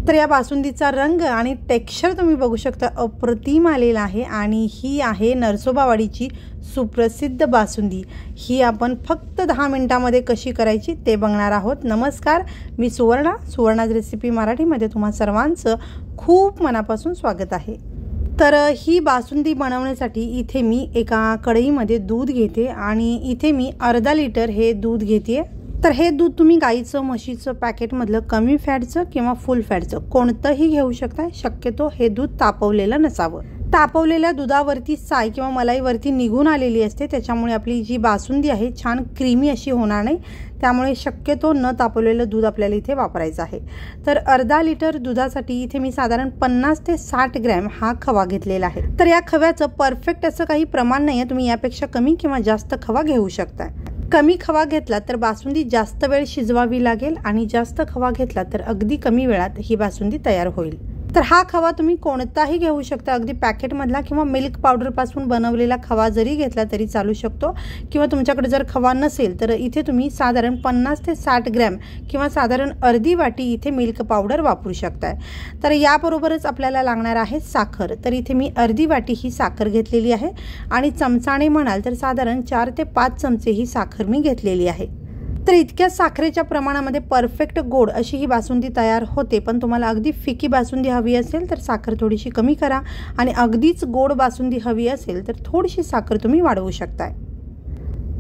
तर या बासुंदीचा रंग आणि टेक्स्चर तुम्ही बघू शकता, अप्रतिम आलेला आहे। आणि ही आहे नरसोबावाडीची सुप्रसिद्ध बासुंदी। ही आपण फक्त 10 मिनिटांमध्ये कशी करायची ते बघणार आहोत। नमस्कार, मी सुवर्णाज रेसिपी मराठीमध्ये तुम्हा सर्वांचं खूप मनापासून स्वागत आहे। तर ही बासुंदी बनवण्यासाठी इथे मी एका कढईमध्ये दूध घेते आणि इथे मी अर्धा लिटर हे दूध घेते। तर हे दूध तुम्ही गाईचं म्हशीचं पॅकेटमधलं कमी फॅटचं किंवा फुल फॅटचं कोणतंही घेऊ शकता। शक्यतो हे दूध तापवलेलं नसावं। तापवलेल्या दुधावरती साय किंवा मलाईवरती निघून आलेली असते, त्याच्यामुळे आपली जी बासुंदी आहे छान क्रीमी अशी होणार नाही। त्यामुळे शक्यतो न तापवलेलं दूध आपल्याला इथे वापरायचं आहे। तर अर्धा लिटर दुधासाठी इथे मी साधारण 50 ते 60 ग्रॅम हा खवा घेतलेला आहे। तर या खव्याचं परफेक्ट असं काही प्रमाण नाही आहे, तुम्ही यापेक्षा कमी किंवा जास्त खवा घेऊ शकता। कमी खवा घेतला तर बासुंदी जास्त वेळ शिजवावी लागेल आणि जास्त खवा घेतला तर अगदी कमी वेळात ही बासुंदी तयार होईल। तर हा खवा तुम्ही कोणताही घेऊ शकता, अगदी पॅकेटमधला किंवा मिल्क पावडर पासून बनवलेला खवा जरी घेतला तरी चालू शकतो। किंवा तुमच्याकडे जर खवा नसेल तर इथे तुम्ही साधारण 50 ते 60 ग्रॅम किंवा साधारण अर्धी वाटी इथे मिल्क पावडर वापरू शकता। तर याबरोबरच आपल्याला लागणार आहे साखर। तर इथे मी अर्धी वाटी ही साखर घेतलेली आहे आणि चमचाने म्हणाल तर साधारण 4 ते 5 चमचे ही साखर मी घेतलेली आहे। तर इतक्या साखरेच्या प्रमाणामध्ये परफेक्ट गोड अशी ही बासुंदी तयार होते। पण तुम्हाला अगदी फिकी बासुंदी हवी असेल तर साखर थोडीशी कमी करा आणि अगदीच गोड बासुंदी हवी असेल तर थोडीशी साखर तुम्ही वाढवू शकता।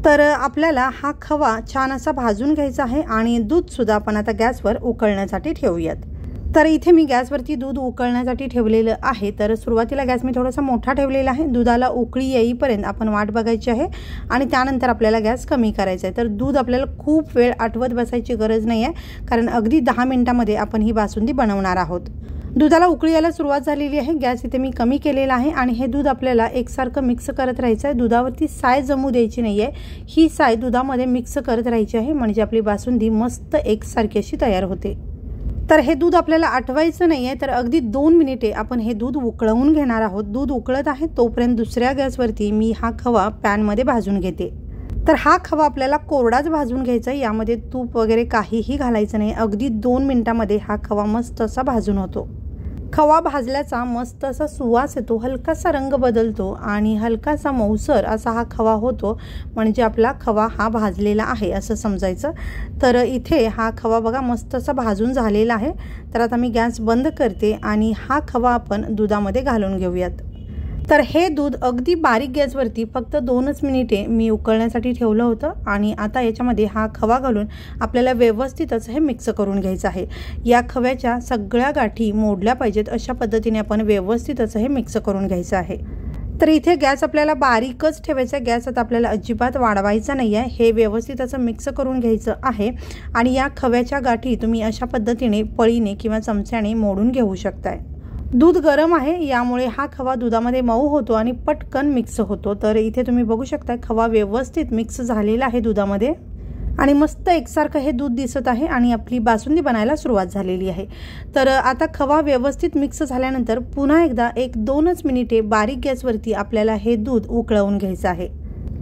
तर आपल्याला हा खवा छान असा भाजून घ्यायचा आहे आणि दूध सुद्धा आपण आता गॅसवर उकळण्यासाठी ठेवूयात। तर इथे मी गॅसवरती दूध उकळण्यासाठी ठेवलेलं आहे। तर सुरुवातीला गॅस मी थोडासा मोठा ठेवलेला आहे। दुधाला उकळी येईपर्यंत आपण वाट बघायची आहे आणि त्यानंतर आपल्याला गॅस कमी करायचा आहे। तर दूध आपल्याला खूप वेळ आटवत बसायची गरज नाही आहे, कारण अगदी 10 मिनिटांमध्ये आपण ही बासुंदी बनवणार आहोत। दुधाला उकळी यायला सुरुवात झालेली आहे। गॅस इथे मी कमी केलेला आहे आणि हे दूध आपल्याला एकसारखं मिक्स करत राहायचं आहे। दुधावरती साय जमू द्यायची नाही आहे, ही साय दुधामध्ये मिक्स करत राहायची आहे, म्हणजे आपली बासुंदी मस्त एकसारखी अशी तयार होते। तर हे दूध आपल्याला आटवायचं नाही आहे, तर अगदी 2 मिनिटे आपण हे दूध उकळवून घेणार आहोत। दूध उकळत आहे तोपर्यंत दुसऱ्या गॅसवरती मी हा खवा पॅनमध्ये भाजून घेते। तर हा खवा आपल्याला कोरडाच भाजून घ्यायचा आहे, यामध्ये तूप वगैरे काहीही घालायचं नाही। अगदी 2 मिनिटांमध्ये हा खवा मस्त असा भाजून होतो। खवा भाजल्याचा मस्त असा सुवास येतो, हलकासा रंग बदलतो आणि हलकासा मऊसर असा हा खवा होतो, म्हणजे आपला खवा हा भाजलेला आहे असं समजायचं। तर इथे हा खवा बघा मस्त असा भाजून झालेला आहे। तर आता मी गॅस बंद करते आणि हा खवा आपण दुधामध्ये घालून घेऊयात। तर हे दूध अगदी बारीक गॅसवरती फक्त 2च मिनिटे मी उकळण्यासाठी ठेवलं होतं आणि आता याच्यामध्ये हा खवा घालून आपल्याला व्यवस्थितच हे मिक्स करून घ्यायचं आहे। या खव्याच्या सगळ्या गाठी मोडल्या पाहिजेत अशा पद्धतीने आपण व्यवस्थितच हे मिक्स करून घ्यायचं आहे। तर इथे गॅस आपल्याला बारीकच ठेवायचा, गॅस आता आपल्याला अजिबात वाढवायचा नाही आहे। हे व्यवस्थित असं मिक्स करून घ्यायचं आहे आणि या खव्याच्या गाठी तुम्ही अशा पद्धतीने पळीने किंवा चमच्याने मोडून घेऊ शकताय। दूध गरम आहे, यामुळे हा खवा दुधामध्ये मऊ होतो आणि पटकन मिक्स होतो। तर इथे तुम्ही बघू शकता खवा व्यवस्थित मिक्स झालेला आहे दुधामध्ये आणि मस्त एकसारखं हे दूध दिसत आहे आणि आपली बासुंदी बनायला सुरुवात झालेली आहे। तर आता खवा व्यवस्थित मिक्स झाल्यानंतर पुन्हा एकदा 1-2च मिनिटे बारीक गॅसवरती आपल्याला हे दूध उकळवून घ्यायचं आहे।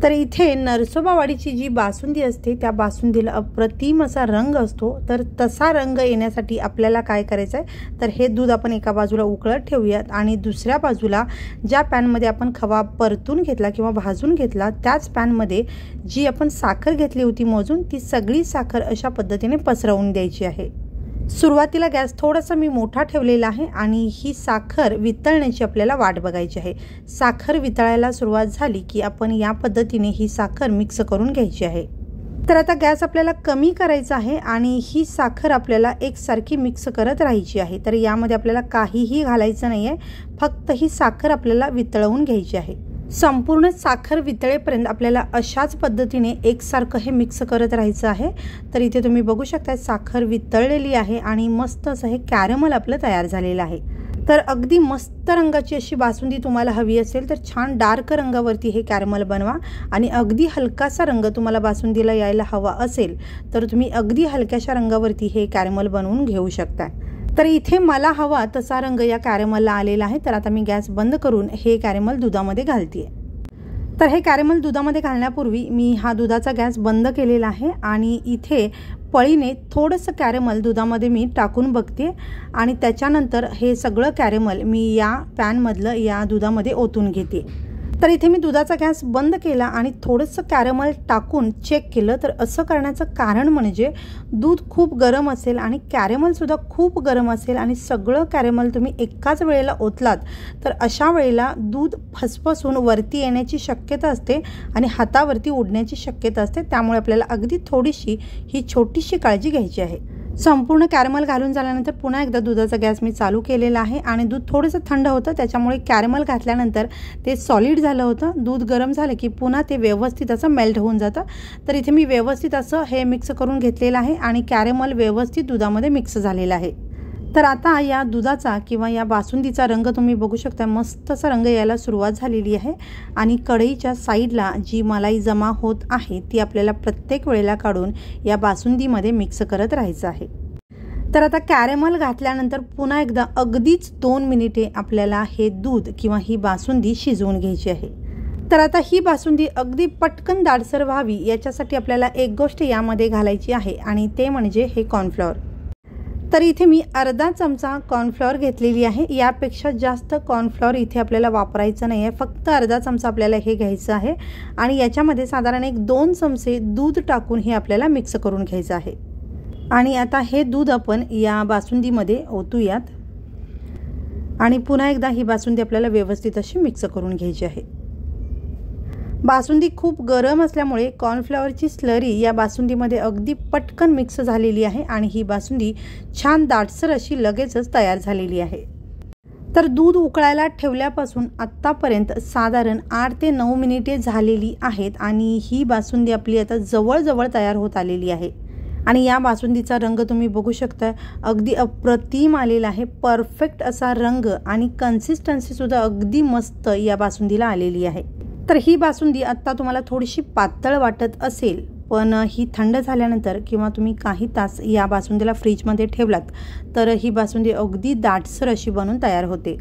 तर इथे नरसोबावाडीची जी बासुंदी असते त्या बासुंदीला अप्रतिम असा रंग असतो। तर तसा रंग येण्यासाठी आपल्याला काय करायचं आहे, तर हे दूध आपण एका बाजूला उकळत ठेवूयात आणि दुसऱ्या बाजूला ज्या पॅनमध्ये आपण खवा परतून घेतला किंवा भाजून घेतला त्याच पॅनमध्ये जी आपण साखर घेतली होती मोजून, ती सगळी साखर अशा पद्धतीने पसरवून द्यायची आहे। सुरुवातीला गॅस थोडासा मी मोठा ठेवलेला आहे आणि ही साखर वितळण्याची आपल्याला वाट बघायची आहे। साखर वितळायला सुरुवात झाली की आपण या पद्धतीने ही साखर मिक्स करून घ्यायची आहे। तर आता गॅस आपल्याला कमी करायचा आहे आणि ही साखर आपल्याला एकसारखी मिक्स करत राहायची आहे। तर यामध्ये आपल्याला काहीही घालायचं नाही आहे, फक्त ही साखर आपल्याला वितळवून घ्यायची आहे। संपूर्ण साखर वितळेपर्यंत आपल्याला अशाच पद्धतीने एकसारखं हे मिक्स करत राहायचं आहे। तर इथे तुम्ही बघू शकता साखर वितळलेली आहे आणि मस्त असं हे कॅरमल आपलं तयार झालेलं आहे। तर अगदी मस्त रंगाची अशी बासुंदी तुम्हाला हवी असेल तर छान डार्क रंगावरती हे कॅरमल बनवा आणि अगदी हलकासा रंग तुम्हाला बासुंदीला यायला हवा असेल तर तुम्ही अगदी हलक्याशा रंगावरती हे कॅरमल बनवून घेऊ शकता। तर इथे मला हवा तसा रंग या कॅरमलला आलेला आहे। तर आता मी गॅस बंद करून हे कॅरमल दुधामध्ये घालते। तर हे कॅरेमल दुधामध्ये घालण्यापूर्वी मी हा दुधाचा गॅस बंद केलेला आहे आणि इथे पळीने थोडंसं कॅरेमल दुधामध्ये मी टाकून बघते आणि त्याच्यानंतर हे सगळं कॅरेमल मी या पॅनमधलं या दुधामध्ये ओतून घेते। तर इथे मी दुधाचा गॅस बंद केला आणि थोडंसं कॅरेमल टाकून चेक केलं। तर असं करण्याचं कारण म्हणजे दूध खूप गरम असेल आणि कॅरेमलसुद्धा खूप गरम असेल आणि सगळं कॅरेमल तुम्ही एकाच वेळेला ओतलात तर अशा वेळेला दूध फसफसून वरती येण्याची शक्यता असते आणि हातावरती उडण्याची शक्यता असते। त्यामुळे आपल्याला अगदी थोडीशी ही छोटीशी काळजी घ्यायची आहे। संपूर्ण कॅरेमल घालून झाल्यानंतर पुन्हा एकदा दुधाचा गॅस मी चालू केलेला आहे आणि दूध थोडंसं थंड होतं, त्याच्यामुळे कॅरेमल घातल्यानंतर ते सॉलिड झालं होतं। दूध गरम झालं की पुन्हा ते व्यवस्थित असं मेल्ट होऊन जातं। तर इथे मी व्यवस्थित असं हे मिक्स करून घेतलेलं आहे आणि कॅरेमल व्यवस्थित दुधामध्ये मिक्स झालेला आहे। तर आता या दुधाचा किंवा या बासुंदीचा रंग तुम्ही बघू शकता, मस्त असा रंग यायला सुरुवात झालेली आहे आणि कढईच्या साईडला जी मलाई जमा होत आहे ती आपल्याला प्रत्येक वेळेला काढून या बासुंदीमध्ये मिक्स करत राहायचं आहे। तर आता कॅरेमल घातल्यानंतर पुन्हा एकदा अगदीच 2 मिनिटे आपल्याला हे दूध किंवा ही बासुंदी शिजवून घ्यायची आहे। तर आता ही बासुंदी अगदी पटकन दाटसर व्हावी याच्यासाठी आपल्याला एक गोष्ट यामध्ये घालायची आहे आणि ते म्हणजे हे कॉर्नफ्लॉवर। तर इथे मी अर्धा चमचा कॉर्नफ्लॉवर घेतलेली आहे। यापेक्षा जास्त कॉर्नफ्लॉवर इथे आपल्याला वापरायचं नाही आहे, फक्त अर्धा चमचा आपल्याला हे घ्यायचं आहे आणि याच्यामध्ये साधारण 1-2 चमचे दूध टाकून हे आपल्याला मिक्स करून घ्यायचं आहे। आणि आता हे दूध आपण या बासुंदीमध्ये ओतूयात आणि पुन्हा एकदा ही बासुंदी आपल्याला व्यवस्थित अशी मिक्स करून घ्यायची आहे। बासुंदी खूप गरम असल्यामुळे कॉर्नफ्लॉवरची स्लरी या बासुंदीमध्ये अगदी पटकन मिक्स झालेली आहे आणि ही बासुंदी छान दाटसर अशी लगेचच तयार झालेली आहे। तर दूध उकळायला ठेवल्यापासून आत्तापर्यंत साधारण 8 ते 9 मिनिटे झालेली आहेत आणि ही बासुंदी आपली आता जवळजवळ तयार होत आलेली आहे। आणि या बासुंदीचा रंग तुम्ही बघू शकता, अगदी अप्रतिम आलेला आहे। परफेक्ट असा रंग आणि कन्सिस्टन्सीसुद्धा अगदी मस्त या बासुंदीला आलेली आहे। तर ही बासुंदी आत्ता तुम्हाला थोडीशी पातळ वाटत असेल, पण ही थंड झाल्यानंतर किंवा तुम्ही काही तास या बासुंदीला फ्रीजमध्ये ठेवलात तर ही बासुंदी अगदी दाटसर अशी बनून तयार होते।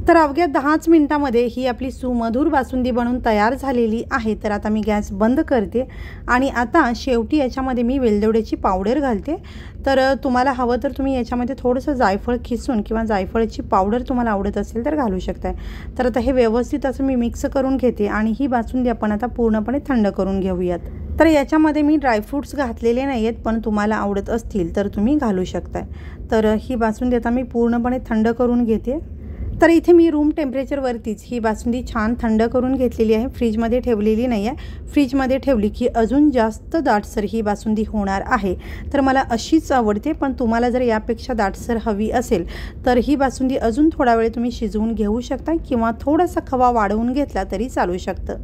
तर अवघ्या 10च मिनिटांमध्ये ही आपली सुमधुर बासुंदी बनून तयार झालेली आहे। तर आता मी गॅस बंद करते आणि आता शेवटी याच्यामध्ये मी वेलदोड्याची पावडर घालते। तर तुम्हाला हवं तर तुम्ही याच्यामध्ये थोडंसं जायफळ खिसून किंवा जायफळाची पावडर तुम्हाला आवडत असेल तर घालू शकताय। तर आता हे व्यवस्थित असं मी मिक्स करून घेते आणि ही बासुंदी आपण आता पूर्णपणे थंड करून घेऊयात। तर याच्यामध्ये मी ड्रायफ्रूट्स घातलेले नाही आहेत, पण तुम्हाला आवडत असतील तर तुम्ही घालू शकताय। तर ही बासुंदी आता मी पूर्णपणे थंड करून घेते। तर इथे मी रूम टेम्परेचरवरतीच ही बासुंदी छान थंड करून घेतलेली आहे, फ्रीजमध्ये ठेवलेली नाही आहे। फ्रीजमध्ये ठेवली की अजून जास्त दाटसर ही बासुंदी होणार आहे। तर मला अशीच आवडते, पण तुम्हाला जर यापेक्षा दाटसर हवी असेल तर ही बासुंदी अजून थोडा वेळ तुम्ही शिजवून घेऊ शकता किंवा थोडासा खवा वाढवून घेतला तरी चालू शकतं।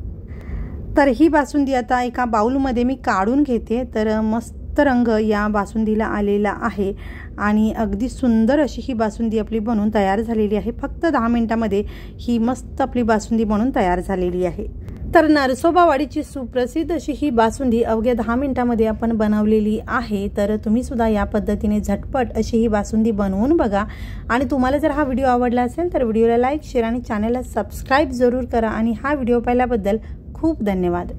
तर ही बासुंदी आता एका बाउलमध्ये मी काढून घेते। तर मस्त रंग या बासुंदीला आलेला आहे आणि अगदी सुंदर अशी ही बासुंदी आपली बनून तयार झालेली आहे। फक्त 10 मिनिटांमध्ये ही मस्त आपली बासुंदी बनून तयार झालेली आहे। तर नरसोबावाडीची सुप्रसिद्ध अशी ही बासुंदी अवघ्या 10 मिनिटांमध्ये आपण बनवलेली आहे। तर तुम्ही सुद्धा या पद्धतीने झटपट अशी ही बासुंदी बनवून बघा आणि तुम्हाला जर हा व्हिडिओ आवडला असेल तर व्हिडिओला लाईक, शेअर आणि चॅनलला सबस्क्राईब जरूर करा आणि हा व्हिडिओ पाहिल्याबद्दल खूप धन्यवाद।